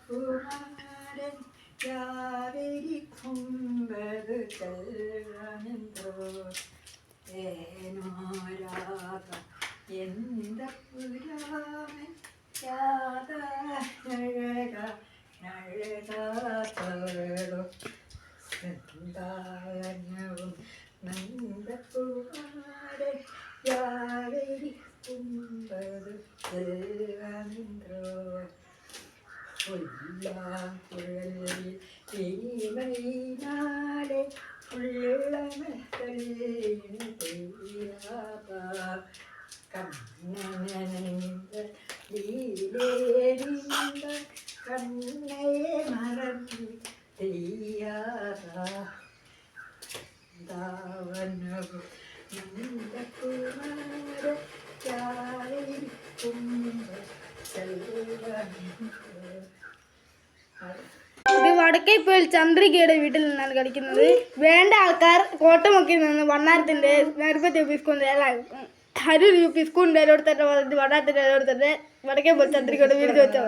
നന്ദകുമാരൻ കാവേരി കുമ്പത് കൽവനെന്തോ ഏനോരാത എന്ത പുരാമൻ യാത നഴക നഴകാതോ സന്താനവും നന്ദകുമാരൻ കാവേരി കുമ്പത് കൽവനെന്തോ പുല്ലാങ്കുഴലിൽ ഇനിമൈനാലെ ഉള്ളമതീരാത കണ്ണനന്ത ലീലേനിന്ദ കണ്ണയെ മറന്നു തെയ്യാത ദാവനവും നന്ദകുമാര കാവേരി കുമ്പ ഇത് വടക്കേപ്പോയിൽ ചന്ദ്രികയുടെ വീട്ടിൽ നിന്നാണ് കളിക്കുന്നത്. വേണ്ട ആൾക്കാർ കോട്ടമുക്കിൽ നിന്ന് വണ്ണാരത്തിൻ്റെ നേരത്തെ യു പി സ്കൂളിൻ്റെ അരൂർ യു പി സ്കൂളിൻ്റെ ഓരോരുത്തരുടെ വണ്ണാരത്തിൻ്റെ ഓരോരുത്തരുടെ വടക്കേപ്പോയിൽ ചന്ദ്രികയുടെ വീട് വെച്ചാൽ